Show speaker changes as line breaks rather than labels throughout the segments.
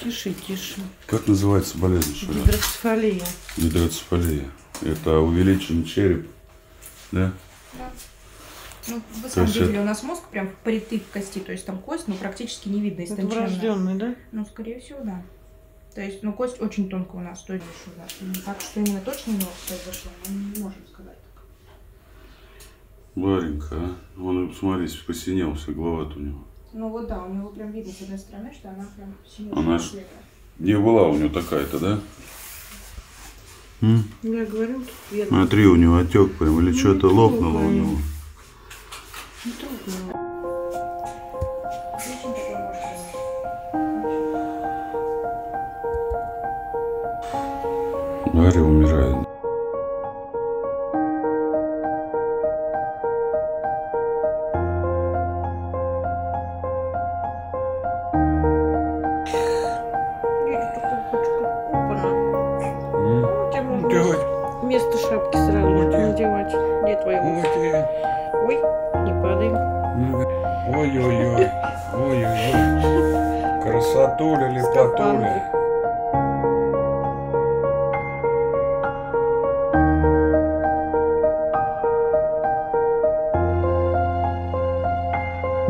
Тише, тише.
Как называется болезнь?
Гидроцефалия.
Гидроцефалия. Это увеличен череп, да?
Да. Ну, вы сами видели, у нас мозг прям впритык к кости, то есть там кость, ну, практически не видно истонченная.
Это врожденный, да?
Ну, скорее всего, да. То есть, ну, кость очень тонкая у нас, то есть, да. Так что именно точно у него произошло, мы не можем сказать так.
Варенька, а? Он, смотрите, посинел, все, голова-то у него.
Ну вот да, у него прям видно с одной стороны, что она прям синела.
Она ж не была у него такая-то, да?
Я говорю,
Смотри, у него отек прям, или что-то лопнуло у него.
Не трудно.
Варя умирает.
Вместо шапки сразу надевать. Где твоя муфта? Ой, не падай.
Ой-ой-ой. Ой-ой-ой. Красотуля, лепотуля.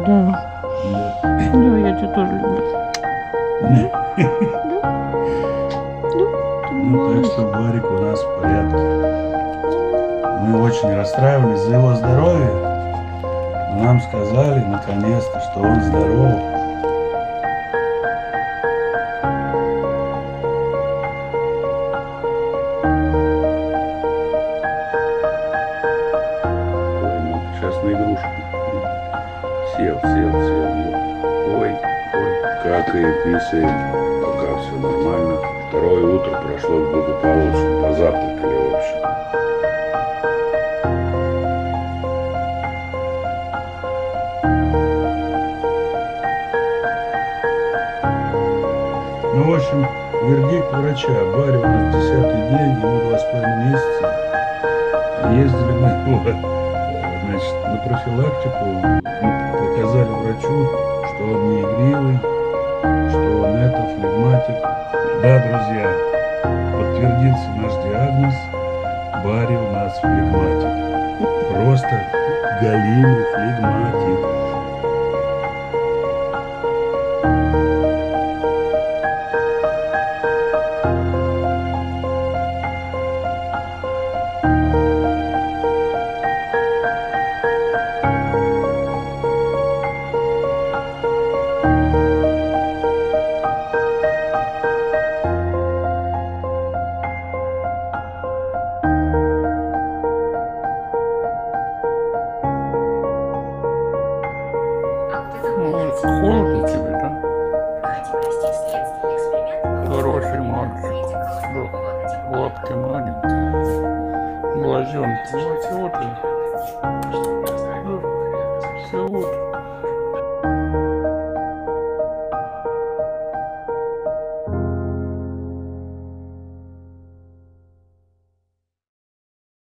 Да. Да, я тебя тоже люблю.
Ну, так что Варик у нас в порядке. Мы очень расстраивались за его здоровье. Но нам сказали, наконец-то, что он здоров. Сейчас на игрушку. Сел. Ой, какает, писает. Пока все нормально. Второе утро прошло благополучно. Позавтракали, в общем. Ну, в общем, вердикт врача. Барри у нас 10-й день, ему 2,5 месяца. Ездили мы значит, на профилактику. Мы показали врачу, что он не игривый, что он флегматик. Да, друзья, подтвердился наш диагноз. Барри у нас флегматик. Просто галимый флегматик.
Холодно тебе, да? Хороший мальчик. Лапки маленькие. Глазенки. Вот. Все вот.